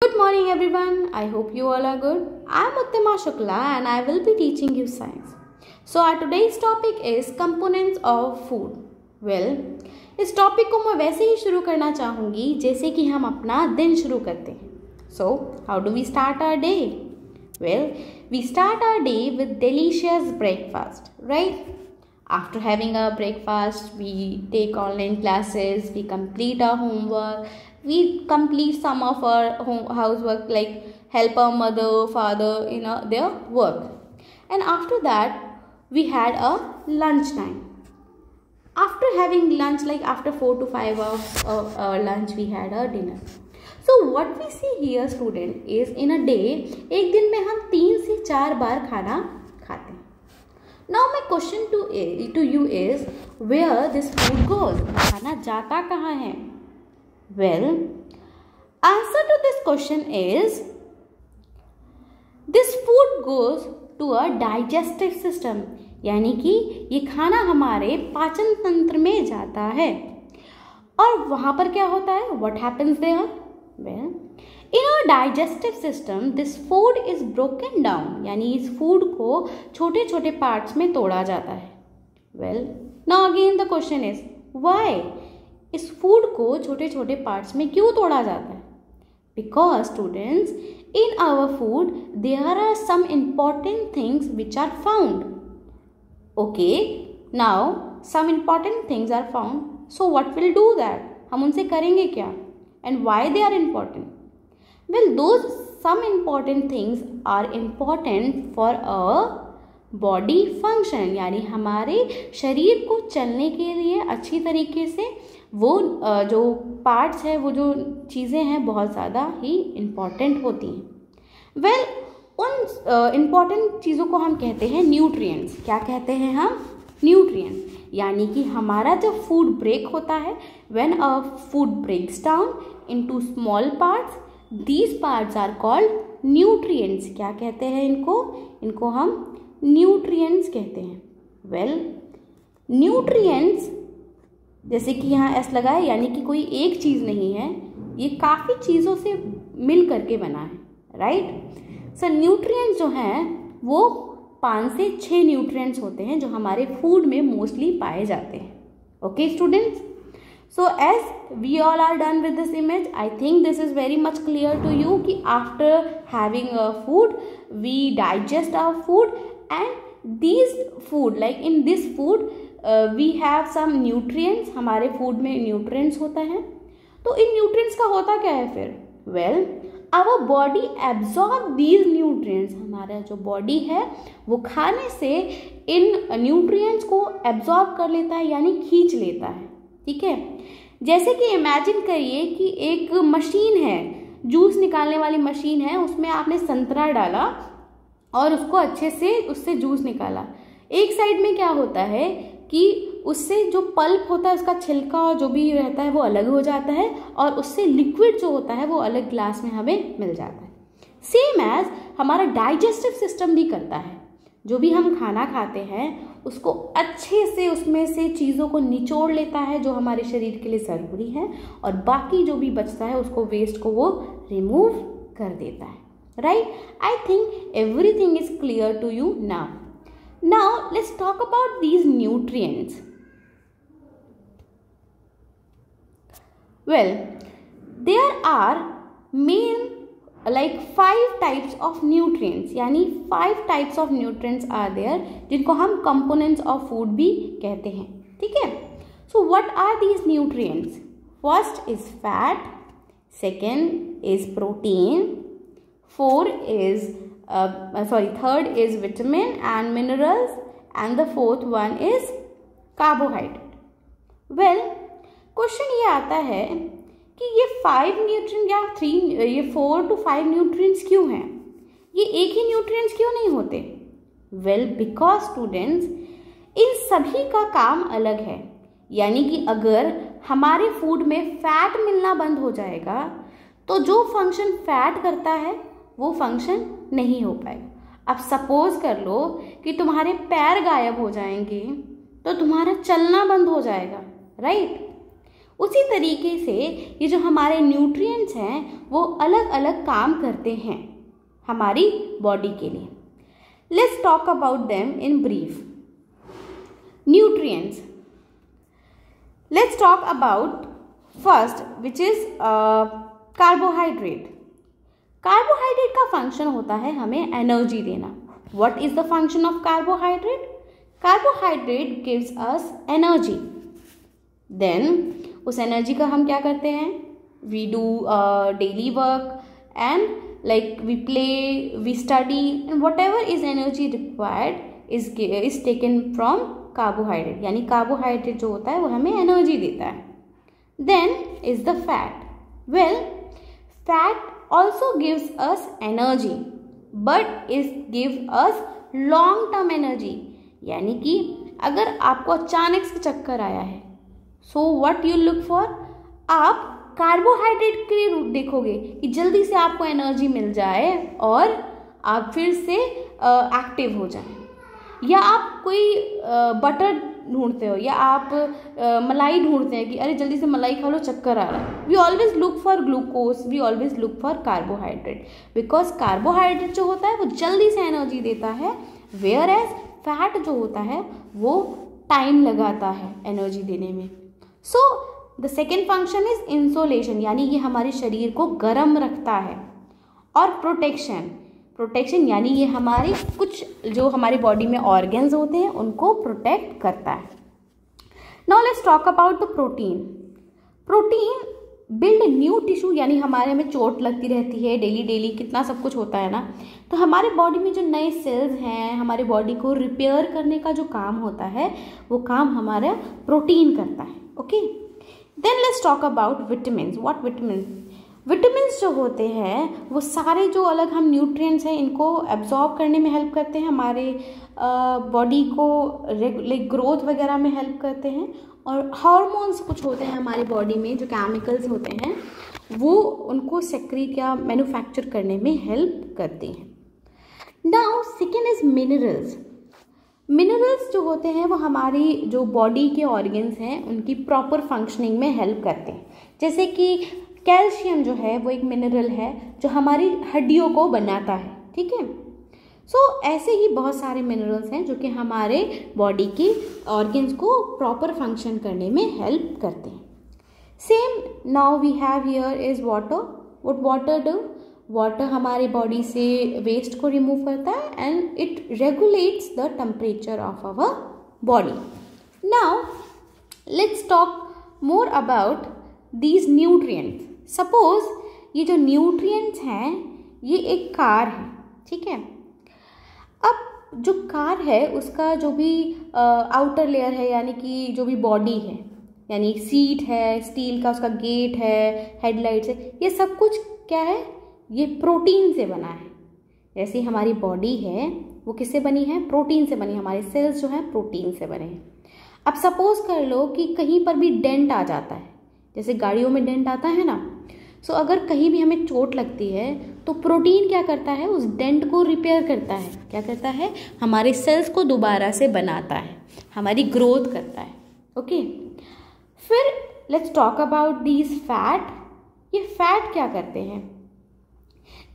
Good morning everyone. I hope you all are good. I am Uttima Shukla and I will be teaching you science. So our today's topic is components of food. Well, इस topic को मैं वैसे ही शुरू करना चाहूँगी जैसे कि हम अपना दिन शुरू करते हैं. So how do we start our day? Well, we start our day with delicious breakfast, right? After having our breakfast, we take online classes, we complete our homework, we complete some of our housework like help our mother, father in their work. And after that, we had a lunch time. After having lunch, like after 4 to 5 hours of lunch, we had a dinner. So what we see here student is in a day, एक दिन में हम 3 से 4 बार खाना खाते हैं. Now my question to you is where this food goes? खाना जाता कहाँ है? Well, answer to this question is this food goes to a digestive system. यानी कि ये खाना हमारे पाचन तंत्र में जाता है. और वहाँ पर क्या होता है? What happens there? Well, in our digestive system, this food is broken down. यानी इस food को छोटे छोटे parts में तोड़ा जाता है. Well, now again the question is why? इस food को छोटे छोटे parts में क्यों तोड़ा जाता है? Because students, in our food there are some important things which are found. Okay, now some important things are found. So what will do that? हम उनसे करेंगे क्या? And why they are important? Well, those some important things are important for a body function. यानी हमारे शरीर को चलने के लिए अच्छी तरीके से वो जो पार्ट्स है, वो जो चीज़ें हैं बहुत ज़्यादा ही इम्पॉर्टेंट होती हैं. वेल, उन इम्पॉर्टेंट चीज़ों को हम कहते हैं न्यूट्रिएंट्स. क्या कहते हैं हम? न्यूट्रिएंट्स. यानी कि हमारा जब फूड ब्रेक होता है, when a food breaks down into small parts, these parts are called nutrients. क्या कहते हैं इनको? इनको हम न्यूट्रिएंट्स कहते हैं. वेल, न्यूट्रिएंट्स जैसे कि यहाँ एस लगा है, यानी कि कोई एक चीज़ नहीं है, ये काफ़ी चीज़ों से मिल करके बना है, राइट. सो न्यूट्रिएंट्स जो हैं वो 5 से 6 न्यूट्रिएंट्स होते हैं जो हमारे फूड में मोस्टली पाए जाते हैं. Okay students, so as we all are done with this image, I think this is very much clear to you कि after having a food we digest our food and this food, like in this food we have some nutrients. हमारे food में nutrients होता है. तो इन nutrients का होता क्या है फिर? Well, our body absorb these nutrients. हमारा जो बॉडी है वो खाने से इन न्यूट्रिएंट्स को एब्जॉर्ब कर लेता है, यानी खींच लेता है. ठीक है. जैसे कि इमेजिन करिए कि एक मशीन है, जूस निकालने वाली मशीन है, उसमें आपने संतरा डाला और उसको अच्छे से उससे जूस निकाला. एक साइड में क्या होता है कि उससे जो पल्प होता है, उसका छिलका और जो भी रहता है वो अलग हो जाता है, और उससे लिक्विड जो होता है वो अलग ग्लास में हमें मिल जाता है. सेम एज हमारा डाइजेस्टिव सिस्टम भी करता है. जो भी हम खाना खाते हैं उसको अच्छे से उसमें से चीज़ों को निचोड़ लेता है जो हमारे शरीर के लिए ज़रूरी है, और बाकी जो भी बचता है उसको वेस्ट को वो रिमूव कर देता है. Right. I think everything is clear to you now. Now let's talk about these nutrients. Well, there are main like 5 types of nutrients. यानी 5 types of nutrients are there जिनको हम components of food भी कहते हैं. ठीक है. So what are these nutrients? First is fat. Second is protein. Third is vitamin and minerals, and the fourth one is carbohydrate. Well, question ये आता है कि ये 5 न्यूट्रिएंट या 4 to 5 न्यूट्रिएंट्स क्यों हैं? ये एक ही न्यूट्रिएंट्स क्यों नहीं होते? वेल, बिकॉज स्टूडेंट्स इन सभी का काम अलग है. यानी कि अगर हमारे फूड में फैट मिलना बंद हो जाएगा तो जो फंक्शन फैट करता है वो फंक्शन नहीं हो पाएगा. अब सपोज कर लो कि तुम्हारे पैर गायब हो जाएंगे तो तुम्हारा चलना बंद हो जाएगा, राइट. उसी तरीके से ये जो हमारे न्यूट्रिएंट्स हैं वो अलग अलग काम करते हैं हमारी बॉडी के लिए। Let's talk about them in brief. Nutrients, let's talk about first which is carbohydrate. Carbohydrate का फंक्शन होता है हमें एनर्जी देना। What is the function of carbohydrate? Carbohydrate gives us energy. Then उस एनर्जी का हम क्या करते हैं? We do daily work and like we play, we study, and whatever is energy required is taken from carbohydrate, यानी carbohydrate जो होता है वो हमें एनर्जी देता है। Then is the fat. Well, fat also gives us energy, but it gives us long term energy, यानी कि अगर आपको अचानक से चक्कर आया है, so what you look for? आप कार्बोहाइड्रेट के लिए देखोगे कि जल्दी से आपको एनर्जी मिल जाए और आप फिर से एक्टिव हो जाए, या आप कोई बटर ढूंढते हो या आप मलाई ढूंढते हैं कि अरे जल्दी से मलाई खा लो, चक्कर आ रहा है। We always look for glucose, we always look for carbohydrate, because carbohydrate जो होता है वो जल्दी से एनर्जी देता है, वेयर एज फैट जो होता है वो टाइम लगाता है एनर्जी देने में। So the second function is insolation, यानी ये हमारे शरीर को गर्म रखता है। और प्रोटेक्शन, प्रोटेक्शन यानी ये हमारे कुछ जो हमारी बॉडी में ऑर्गन्स होते हैं उनको प्रोटेक्ट करता है। Now let's talk about the protein. Protein build new tissue, यानी हमारे में चोट लगती रहती है डेली डेली, कितना सब कुछ होता है ना, तो हमारे बॉडी में जो नए सेल्स हैं, हमारे बॉडी को रिपेयर करने का जो काम होता है वो काम हमारा प्रोटीन करता है। Okay, then let's talk about vitamins. What vitamins? Vitamins जो होते हैं वो सारे जो अलग हम न्यूट्रिएंट्स हैं इनको एब्जॉर्ब करने में हेल्प करते हैं, हमारे बॉडी को लाइक ग्रोथ वगैरह में हेल्प करते हैं। और हार्मोन्स कुछ होते हैं हमारी बॉडी में, जो केमिकल्स होते हैं वो उनको सेक्रीट या मैन्युफैक्चर करने में हेल्प करते हैं। Now second is minerals. Minerals जो होते हैं वो हमारी जो बॉडी के ऑर्गन्स हैं उनकी प्रॉपर फंक्शनिंग में हेल्प करते हैं। जैसे कि कैल्शियम जो है वो एक मिनरल है जो हमारी हड्डियों को बनाता है, ठीक है। सो ऐसे ही बहुत सारे मिनरल्स हैं जो कि हमारे बॉडी के ऑर्गन्स को प्रॉपर फंक्शन करने में हेल्प करते हैं। Same now we have here is water. What water do? Water हमारे बॉडी से वेस्ट को रिमूव करता है and it regulates the temperature of our body. Now let's talk more about these nutrients. Suppose ये जो nutrients हैं ये एक कार है, ठीक है। अब जो कार है उसका जो भी आउटर लेयर है, यानी कि जो भी बॉडी है, यानी सीट है, स्टील का उसका गेट है, हेडलाइट्स है, ये सब कुछ क्या है? ये प्रोटीन से बना है। जैसे हमारी बॉडी है वो किससे बनी है? प्रोटीन से बनी है। हमारे सेल्स जो हैं प्रोटीन से बने हैं। अब सपोज कर लो कि कहीं पर भी डेंट आ जाता है, जैसे गाड़ियों में डेंट आता है ना, सो अगर कहीं भी हमें चोट लगती है तो प्रोटीन क्या करता है? उस डेंट को रिपेयर करता है। क्या करता है? हमारे सेल्स को दोबारा से बनाता है, हमारी ग्रोथ करता है। ओके, फिर let's talk about these fat. ये फैट क्या करते हैं?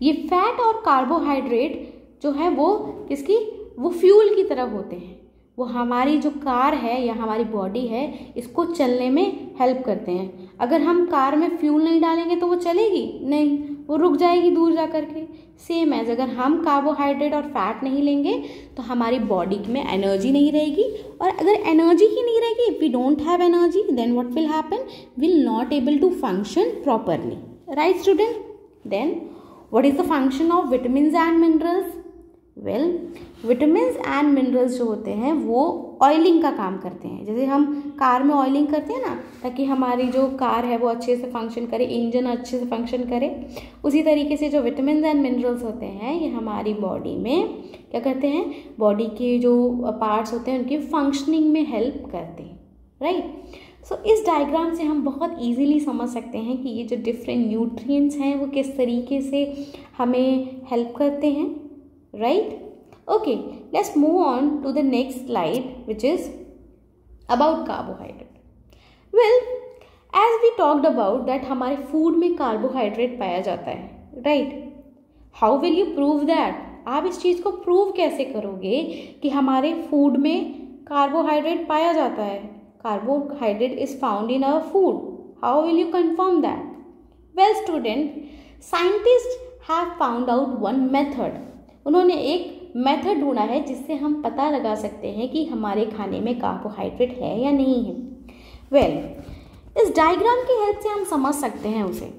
ये फैट और कार्बोहाइड्रेट जो है वो किसकी? वो फ्यूल की तरह होते हैं। वो हमारी जो कार है या हमारी बॉडी है इसको चलने में हेल्प करते हैं। अगर हम कार में फ्यूल नहीं डालेंगे तो वो चलेगी नहीं, वो रुक जाएगी दूर जा कर के। सेम एज अगर हम कार्बोहाइड्रेट और फैट नहीं लेंगे तो हमारी बॉडी में एनर्जी नहीं रहेगी, और अगर एनर्जी ही नहीं रहेगी, if we don't have energy then what will happen? Will not able to function properly, right student? Then what is the function of vitamins and minerals? well, vitamins and minerals जो होते हैं वो oiling का काम करते हैं। जैसे हम कार में ऑयलिंग करते हैं ना, ताकि हमारी जो कार है वो अच्छे से फंक्शन करे, इंजन अच्छे से फंक्शन करे, उसी तरीके से जो विटामिन्स एंड मिनरल्स होते हैं ये हमारी बॉडी में क्या करते हैं? बॉडी के जो पार्ट्स होते हैं उनकी फंक्शनिंग में हेल्प करते हैं, राइट। सो इस डायग्राम से हम बहुत इजीली समझ सकते हैं कि ये जो डिफरेंट न्यूट्रिएंट्स हैं वो किस तरीके से हमें हेल्प करते हैं, right. Okay, let's move on to the next slide which is about carbohydrate. Well, as we talked about that हमारे फूड में कार्बोहाइड्रेट पाया जाता है, right? How will you prove that? आप इस चीज़ को प्रूव कैसे करोगे कि हमारे फूड में कार्बोहाइड्रेट पाया जाता है? Carbohydrate is found in our food. How will you confirm that? Well student, scientist have found out one method. उन्होंने एक मेथड ढूंढा है जिससे हम पता लगा सकते हैं कि हमारे खाने में कार्बोहाइड्रेट है या नहीं है. वेल, इस डायग्राम की हेल्प से हम समझ सकते हैं उसे.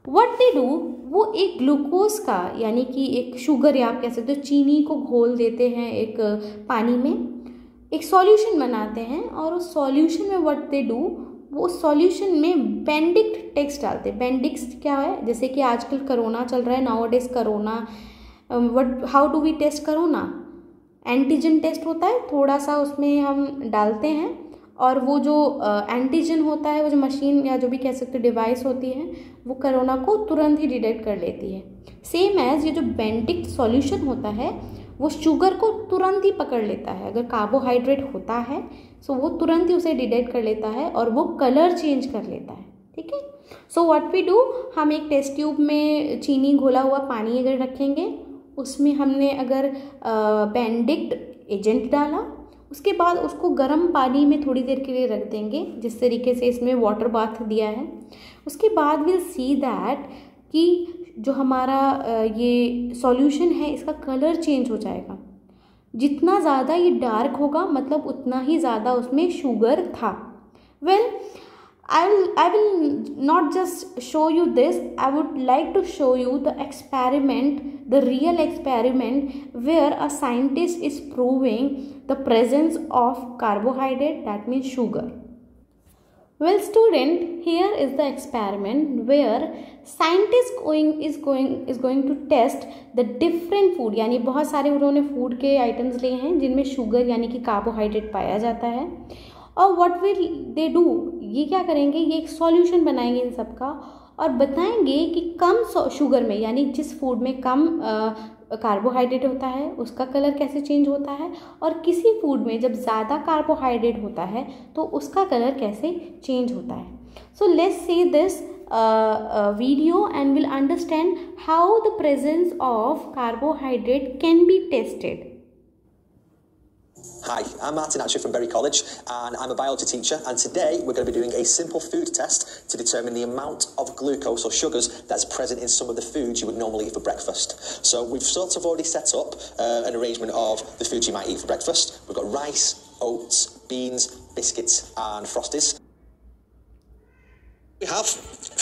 व्हाट दे डू, वो एक ग्लूकोज का यानी कि एक शुगर या आप कह सकते हो चीनी को घोल देते हैं एक पानी में, एक सॉल्यूशन बनाते हैं और उस सॉल्यूशन में व्हाट दे डू, वो सॉल्यूशन में बेंडिक्ट टेक्स्ट डालते हैं. बेंडिक्स क्या है? जैसे कि आजकल कोरोना चल रहा है, nowadays corona, how do we test corona? Antigen test होता है, थोड़ा सा उसमें हम डालते हैं और वो जो एंटीजन होता है, वो जो मशीन या जो भी कह सकते डिवाइस होती है, वो कोरोना को तुरंत ही डिटेक्ट कर लेती है. सेम एज ये जो बेंडिक्ट सॉल्यूशन होता है वो शुगर को तुरंत ही पकड़ लेता है. अगर कार्बोहाइड्रेट होता है सो वो तुरंत ही उसे डिटेक्ट कर लेता है और वो कलर चेंज कर लेता है. ठीक है. सो व्हाट वी डू, हम एक टेस्ट ट्यूब में चीनी घोला हुआ पानी अगर रखेंगे, उसमें हमने अगर बेंडिक्ट एजेंट डाला, उसके बाद उसको गर्म पानी में थोड़ी देर के लिए रख देंगे, जिस तरीके से इसमें वाटर बाथ दिया है. उसके बाद विल सी दैट कि जो हमारा ये सॉल्यूशन है इसका कलर चेंज हो जाएगा. जितना ज़्यादा ये डार्क होगा मतलब उतना ही ज़्यादा उसमें शुगर था. Well, I will not just show you this, I would like to show you the experiment, the real experiment where a scientist is proving the presence of carbohydrate, that means sugar. Well student, here is the experiment where scientist is going to test the different food, यानी बहुत सारे उन्होंने food के items लिए हैं जिनमें sugar यानी कि कार्बोहाइड्रेट पाया जाता है. और व्हाट विल दे डू, ये क्या करेंगे, ये एक सॉल्यूशन बनाएंगे इन सब का और बताएंगे कि कम शुगर में यानी जिस फूड में कम कार्बोहाइड्रेट होता है उसका कलर कैसे चेंज होता है, और किसी फूड में जब ज़्यादा कार्बोहाइड्रेट होता है तो उसका कलर कैसे चेंज होता है. So let's see this video and will understand how the presence of carbohydrate can be tested. Hi, I'm Martin actually from Bury College and I'm a biology teacher, and today we're going to be doing a simple food test to determine the amount of glucose or sugars that's present in some of the foods you would normally eat for breakfast. So we've sort of already set up an arrangement of the foods you might eat for breakfast. We've got rice, oats, beans, biscuits and Frosties. We have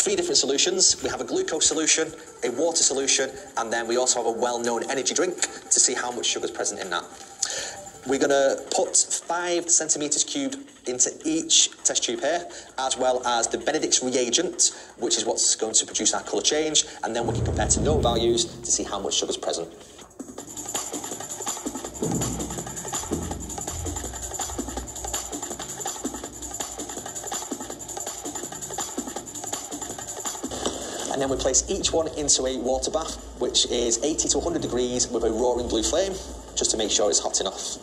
three different solutions. We have a glucose solution, a water solution, and then we also have a well-known energy drink to see how much sugar is present in that. We're going to put 5 centimetres cubed into each test tube here, as well as the Benedict's reagent, which is what's going to produce our colour change, and then we can compare to known values to see how much sugar is present. And then we place each one into a water bath, which is 80 to 100 degrees with a roaring blue flame, just to make sure it's hot enough.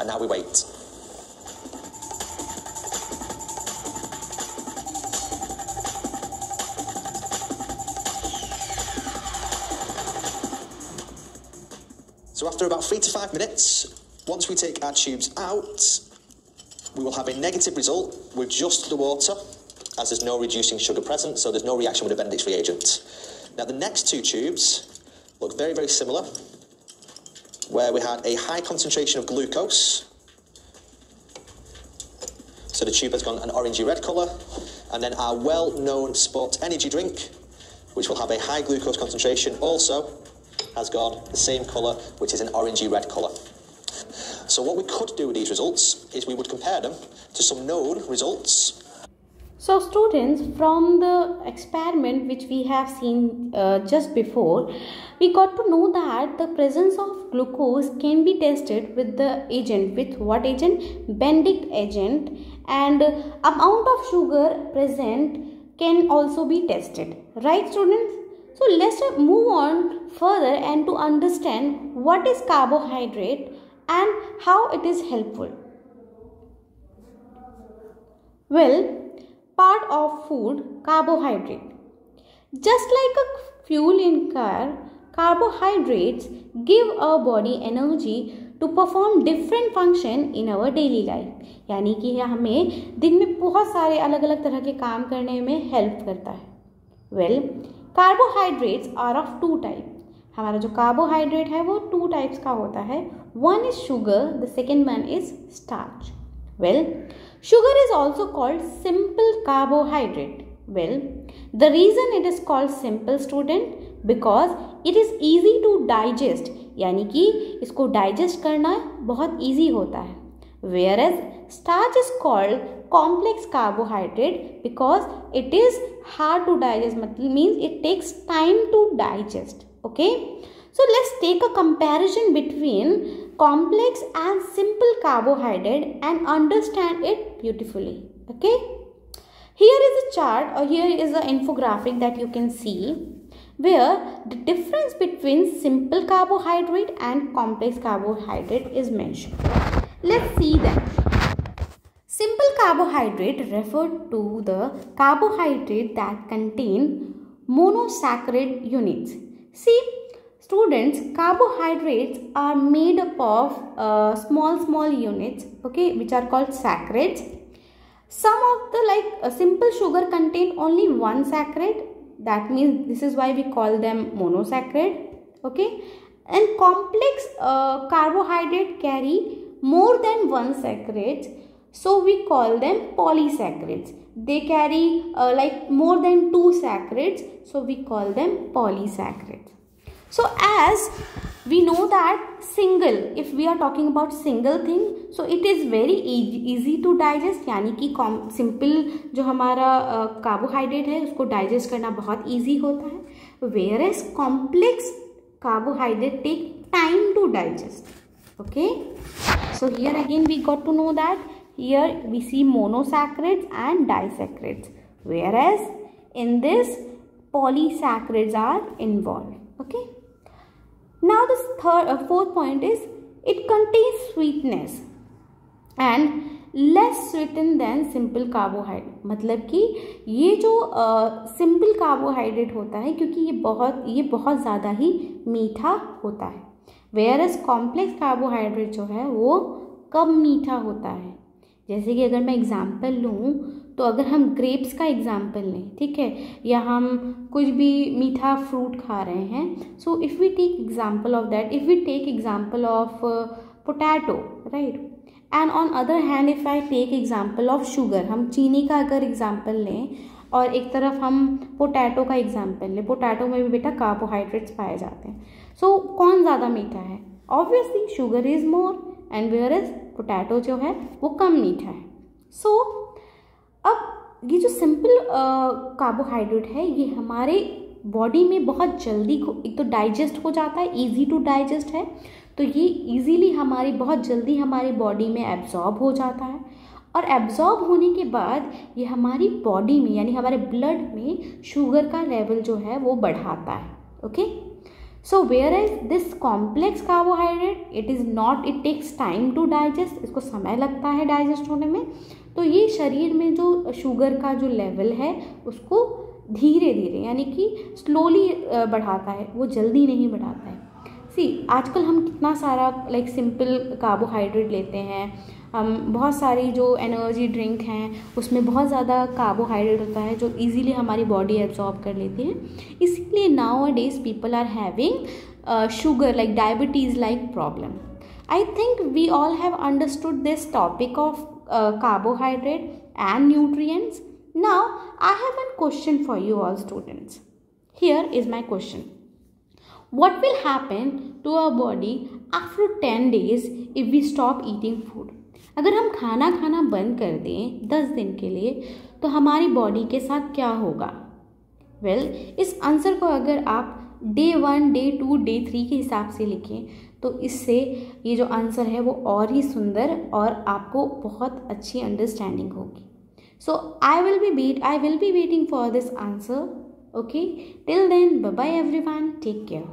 And now we wait. So after about 3 to 5 minutes, once we take our tubes out, we will have a negative result with just the water, as there's no reducing sugar present, so there's no reaction with the Benedict's reagent. Now the next 2 tubes look very, very similar, where we had a high concentration of glucose. So the tube has gone an orangey red colour, and then our well-known sport energy drink, which will have a high glucose concentration, also has gone the same colour, which is an orangey red colour. So what we could do with these results is we would compare them to some known results. So students, from the experiment which we have seen just before, we got to know that the presence of glucose can be tested with the agent. With what agent? Benedict agent. And amount of sugar present can also be tested. Right students? So let's move on further and to understand what is carbohydrate and how it is helpful? Well, part of food, carbohydrate. Just like a fuel in car, carbohydrates give our body energy to perform different function in our daily life. यानी कि यह हमें दिन में बहुत सारे अलग अलग तरह के काम करने में हेल्प करता है. Well, carbohydrates are of two types. हमारा जो कार्बोहाइड्रेट है वो 2 टाइप्स का होता है. One is sugar, the second one is starch. Well, sugar is also called simple carbohydrate. Well, the reason it is called simple, student, because it is easy to digest, यानी कि इसको digest करना बहुत easy होता है. Whereas starch is called complex carbohydrate because it is hard to digest, means it takes time to digest. Okay, so let's take a comparison between complex and simple carbohydrate and understand it beautifully. Okay, here is a chart, or here is an infographic that you can see where the difference between simple carbohydrate and complex carbohydrate is mentioned. Let's see that. Simple carbohydrate refer to the carbohydrate that contain monosaccharide units. See, students, carbohydrates are made up of small units, okay, which are called saccharides. Some of the simple sugar contain only one saccharide. That means this is why we call them monosaccharide. Okay, and complex carbohydrate carry more than one saccharide, so we call them polysaccharides. They carry more than 2 saccharide, so we call them polysaccharides. So as we know that single, if we are talking about single thing, so it is very easy to digest, यानी कि simple जो हमारा carbohydrate है उसको digest करना बहुत easy होता है. Whereas complex carbohydrate take time to digest. Okay, so here again we got to know that here we see monosaccharides and disaccharides, whereas in this polysaccharides are involved. Okay, now this fourth point is it contains sweetness and less sweetened than simple carbohydrate. मतलब कि ये जो simple carbohydrate होता है क्योंकि ये बहुत ज़्यादा ही मीठा होता है. Whereas कॉम्प्लेक्स कार्बोहाइड्रेट जो है वो कम मीठा होता है. जैसे कि अगर मैं एग्जांपल लूँ तो अगर हम ग्रेप्स का एग्जांपल लें, ठीक है, या हम कुछ भी मीठा फ्रूट खा रहे हैं, so if we take example of that, if we take example of potato, right, and on other hand if I take example of sugar, हम चीनी का अगर एग्जांपल लें और एक तरफ हम पोटैटो का एग्जांपल लें, पोटैटो में भी बेटा कार्बोहाइड्रेट्स पाए जाते हैं. सो कौन ज़्यादा मीठा है? Obviously sugar is more and whereas potato जो है वो कम मीठा है. सो अब ये जो सिंपल कार्बोहाइड्रेट है ये हमारे बॉडी में बहुत जल्दी एक तो डाइजेस्ट हो जाता है, इजी टू डाइजेस्ट है, तो ये इजीली बहुत जल्दी हमारी बॉडी में एब्जॉर्ब हो जाता है. और एब्जॉर्ब होने के बाद ये हमारी बॉडी में यानी हमारे ब्लड में शुगर का लेवल जो है वो बढ़ाता है. Okay, so whereas this complex carbohydrate it takes time to digest, इसको समय लगता है डाइजेस्ट होने में, तो ये शरीर में जो शुगर का जो लेवल है उसको धीरे धीरे यानी कि स्लोली बढ़ाता है, वो जल्दी नहीं बढ़ाता है. आजकल हम कितना सारा सिंपल कार्बोहाइड्रेट लेते हैं, हम बहुत सारी जो एनर्जी ड्रिंक हैं उसमें बहुत ज़्यादा कार्बोहाइड्रेट होता है जो इजीली हमारी बॉडी एब्जॉर्ब कर लेती है. इसीलिए now days people are having sugar diabetes problem. I think we all have understood this topic of carbohydrate and nutrients. Now I have one question for you all students. Here is my question. What will happen to our body after 10 days if we stop eating food? अगर हम खाना बंद कर दें 10 दिन के लिए तो हमारी बॉडी के साथ क्या होगा? इस आंसर को अगर आप डे 1, डे 2, डे 3 के हिसाब से लिखें तो इससे ये जो आंसर है वो और ही सुंदर और आपको बहुत अच्छी अंडरस्टैंडिंग होगी. So I will be waiting for this answer. Okay, till then bye bye everyone, take care.